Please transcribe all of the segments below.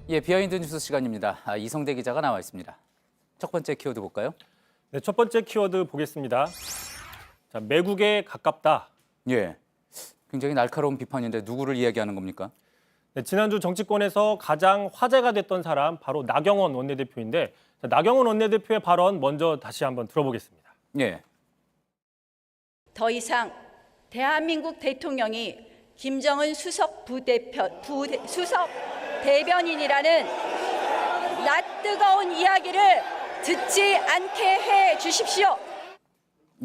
예, 비하인드 뉴스 시간입니다. 이성대 기자가 나와 있습니다. 첫 번째 키워드 볼까요? 네, 첫 번째 키워드 보겠습니다. 자, 매국에 가깝다. 예, 굉장히 날카로운 비판인데 누구를 이야기하는 겁니까? 네, 지난주 정치권에서 가장 화제가 됐던 사람 바로 나경원 원내대표인데 자, 나경원 원내대표의 발언 먼저 다시 한번 들어보겠습니다. 예, 더 이상 대한민국 대통령이 김정은 수석 대변인이라는 낯뜨거운 이야기를 듣지 않게 해 주십시오.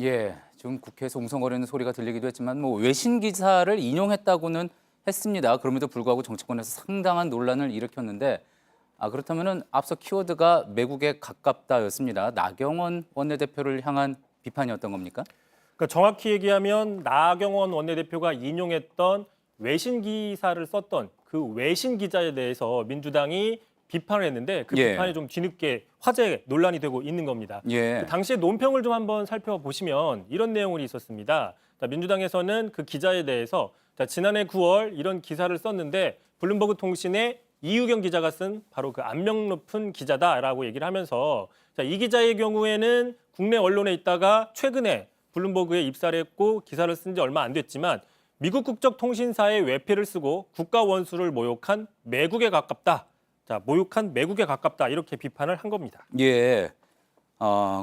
예, 지금 국회에서 웅성거리는 소리가 들리기도 했지만 뭐 외신 기사를 인용했다고는 했습니다. 그럼에도 불구하고 정치권에서 상당한 논란을 일으켰는데 그렇다면은 앞서 키워드가 매국에 가깝다였습니다. 나경원 원내대표를 향한 비판이었던 겁니까? 그러니까 정확히 얘기하면 나경원 원내대표가 인용했던 외신 기사를 썼던 그 외신 기자에 대해서 민주당이 비판을 했는데 그 예. 비판이 좀 뒤늦게 화제 논란이 되고 있는 겁니다. 예, 그 당시의 논평을 좀 한번 살펴보시면 이런 내용이 있었습니다. 자, 민주당에서는 그 기자에 대해서 자, 지난해 9월 이런 기사를 썼는데 블룸버그 통신의 이유경 기자가 쓴 바로 그 안명 높은 기자다라고 얘기를 하면서 자, 이 기자의 경우에는 국내 언론에 있다가 최근에 블룸버그에 입사를 했고 기사를 쓴 지 얼마 안 됐지만 미국 국적 통신사의 외피를 쓰고 국가 원수를 모욕한 매국에 가깝다. 자, 모욕한 매국에 가깝다 이렇게 비판을 한 겁니다. 예,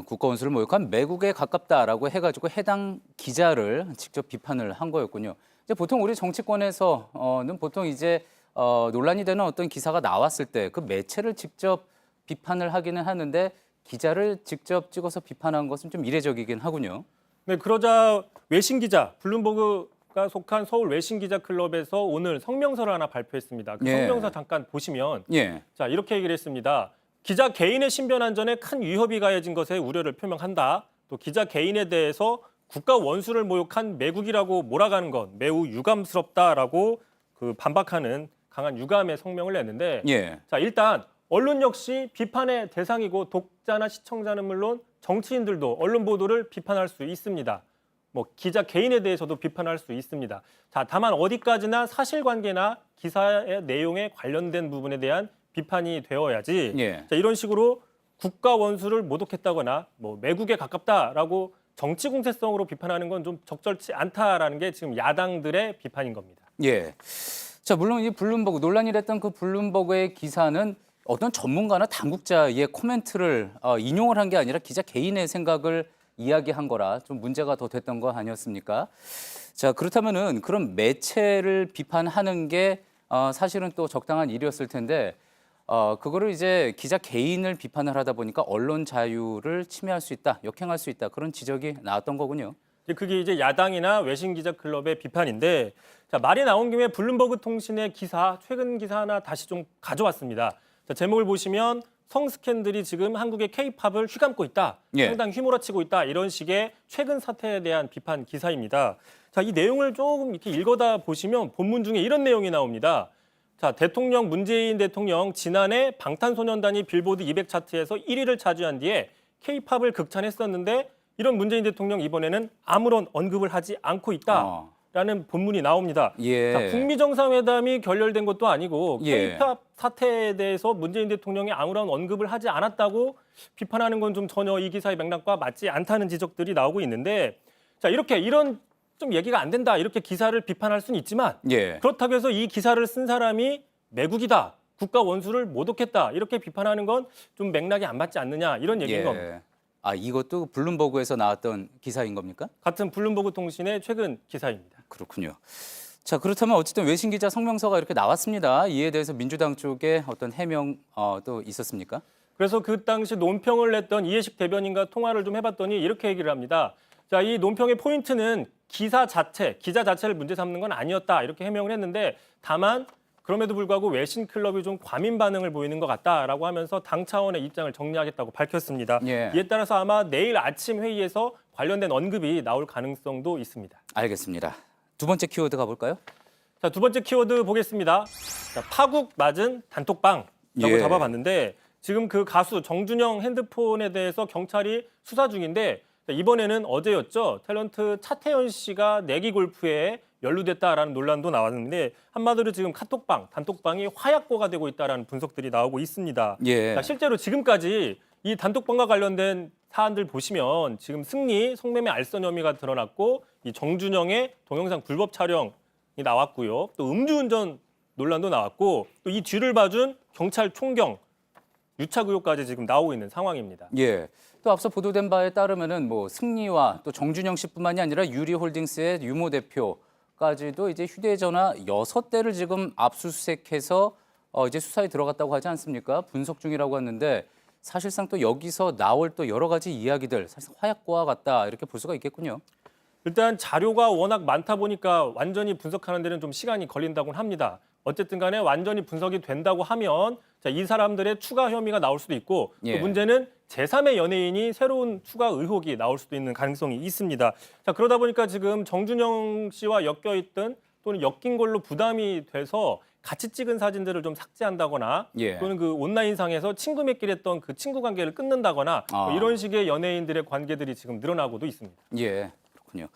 국가 원수를 모욕한 매국에 가깝다라고 해가지고 해당 기자를 직접 비판을 한 거였군요. 이제 보통 우리 정치권에서는 보통 이제 논란이 되는 어떤 기사가 나왔을 때 그 매체를 직접 비판을 하기는 하는데 기자를 직접 찍어서 비판한 것은 좀 이례적이긴 하군요. 네, 그러자 외신 기자 블룸버그가 속한 서울 외신 기자 클럽에서 오늘 성명서를 하나 발표했습니다. 그 예. 성명서 잠깐 보시면 예, 자, 이렇게 얘기를 했습니다. 기자 개인의 신변 안전에 큰 위협이 가해진 것에 우려를 표명한다. 또 기자 개인에 대해서 국가 원수를 모욕한 매국이라고 몰아가는 건 매우 유감스럽다라고 그 반박하는 강한 유감의 성명을 냈는데 예, 자, 일단 언론 역시 비판의 대상이고 독자나 시청자는 물론 정치인들도 언론 보도를 비판할 수 있습니다. 뭐 기자 개인에 대해서도 비판할 수 있습니다. 자, 다만 어디까지나 사실관계나 기사의 내용에 관련된 부분에 대한 비판이 되어야지. 예. 자, 이런 식으로 국가 원수를 모독했다거나 뭐 매국에 가깝다라고 정치 공세성으로 비판하는 건 좀 적절치 않다라는 게 지금 야당들의 비판인 겁니다. 예. 자, 물론 이 블룸버그 논란이 됐던 그 블룸버그의 기사는 어떤 전문가나 당국자의 코멘트를 인용을 한 게 아니라 기자 개인의 생각을 이야기한 거라 좀 문제가 더 됐던 거 아니었습니까? 자, 그렇다면은 그런 매체를 비판하는 게 사실은 또 적당한 일이었을 텐데 그거를 이제 기자 개인을 비판을 하다 보니까 언론 자유를 침해할 수 있다, 역행할 수 있다 그런 지적이 나왔던 거군요. 그게 이제 야당이나 외신 기자 클럽의 비판인데 자, 말이 나온 김에 블룸버그 통신의 기사 최근 기사 하나 다시 좀 가져왔습니다. 자, 제목을 보시면 성스캔들이 지금 한국의 K-팝을 휘감고 있다. 예. 상당히 휘몰아치고 있다. 이런 식의 최근 사태에 대한 비판 기사입니다. 자, 이 내용을 조금 이렇게 읽어다 보시면 본문 중에 이런 내용이 나옵니다. 자, 문재인 대통령 지난해 방탄소년단이 빌보드 200 차트에서 1위를 차지한 뒤에 K-팝을 극찬했었는데 이런 문재인 대통령 이번에는 아무런 언급을 하지 않고 있다라는 본문이 나옵니다. 예. 자, 북미 정상회담이 결렬된 것도 아니고 예. K-팝 사태에 대해서 문재인 대통령이 아무런 언급을 하지 않았다고 비판하는 건 좀 전혀 이 기사의 맥락과 맞지 않다는 지적들이 나오고 있는데 자, 이런 좀 얘기가 안 된다 이렇게 기사를 비판할 수는 있지만 예. 그렇다고 해서 이 기사를 쓴 사람이 매국이다, 국가 원수를 모독했다 이렇게 비판하는 건 좀 맥락이 안 맞지 않느냐 이런 얘기인 겁니다. 이것도 블룸버그에서 나왔던 기사인 겁니까? 같은 블룸버그 통신의 최근 기사입니다. 그렇군요. 자, 그렇다면 어쨌든 외신 기자 성명서가 이렇게 나왔습니다. 이에 대해서 민주당 쪽에 어떤 해명 또 있었습니까? 그래서 그 당시 논평을 냈던 이해식 대변인과 통화를 좀 해봤더니 이렇게 얘기를 합니다. 자, 이 논평의 포인트는 기자 자체를 문제 삼는 건 아니었다 이렇게 해명을 했는데 다만 그럼에도 불구하고 외신 클럽이 좀 과민 반응을 보이는 것 같다라고 하면서 당 차원의 입장을 정리하겠다고 밝혔습니다. 예. 이에 따라서 아마 내일 아침 회의에서 관련된 언급이 나올 가능성도 있습니다. 알겠습니다. 두 번째 키워드 가볼까요? 자, 두 번째 키워드 보겠습니다. 자, 파국 맞은 단톡방이라고 예. 잡아봤는데 지금 그 가수 정준영 핸드폰에 대해서 경찰이 수사 중인데 이번에는 어제였죠. 탤런트 차태현 씨가 내기 골프에 연루됐다라는 논란도 나왔는데 한마디로 지금 카톡방, 단톡방이 화약고가 되고 있다라는 분석들이 나오고 있습니다. 예. 자, 실제로 지금까지 이 단톡방과 관련된 사안들 보시면 지금 승리, 성매매 알선 혐의가 드러났고 이 정준영의 동영상 불법 촬영이 나왔고요. 또 음주운전 논란도 나왔고 또 이 뒤를 봐준 경찰 총경, 유착 의혹까지 지금 나오고 있는 상황입니다. 예. 또 앞서 보도된 바에 따르면은 뭐 승리와 또 정준영 씨뿐만이 아니라 유리홀딩스의 유모 대표까지도 이제 휴대전화 6대를 지금 압수수색해서 이제 수사에 들어갔다고 하지 않습니까? 분석 중이라고 하는데 사실상 또 여기서 나올 또 여러 가지 이야기들 사실상 화약고와 같다 이렇게 볼 수가 있겠군요. 일단 자료가 워낙 많다 보니까 완전히 분석하는 데는 좀 시간이 걸린다고 합니다. 어쨌든 간에 완전히 분석이 된다고 하면 자, 이 사람들의 추가 혐의가 나올 수도 있고 예. 또 문제는 제3의 연예인이 새로운 추가 의혹이 나올 수도 있는 가능성이 있습니다. 자, 그러다 보니까 지금 정준영 씨와 엮여있던 또는 엮인 걸로 부담이 돼서 같이 찍은 사진들을 좀 삭제한다거나 예. 또는 그 온라인상에서 친구맺기로 했던 그 친구 관계를 끊는다거나 뭐 이런 식의 연예인들의 관계들이 지금 늘어나고도 있습니다. 예, 그렇군요.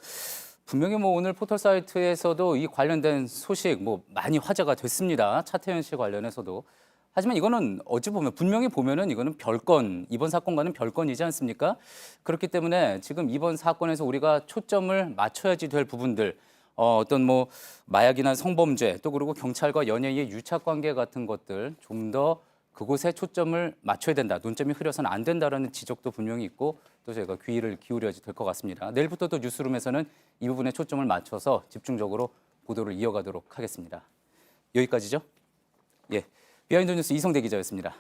분명히 뭐 오늘 포털 사이트에서도 이 관련된 소식 뭐 많이 화제가 됐습니다. 차태현 씨 관련해서도. 하지만 이거는 어찌 보면 분명히 보면은 이거는 별건, 이번 사건과는 별건이지 않습니까? 그렇기 때문에 지금 이번 사건에서 우리가 초점을 맞춰야지 될 부분들 어떤 뭐 마약이나 성범죄 또 그리고 경찰과 연예인의 유착 관계 같은 것들 좀 더 그곳에 초점을 맞춰야 된다. 논점이 흐려서는 안 된다라는 지적도 분명히 있고 또 저희가 귀를 기울여야지 될 것 같습니다. 내일부터 또 뉴스룸에서는 이 부분에 초점을 맞춰서 집중적으로 보도를 이어가도록 하겠습니다. 여기까지죠? 예, 비하인드 뉴스 이성대 기자였습니다.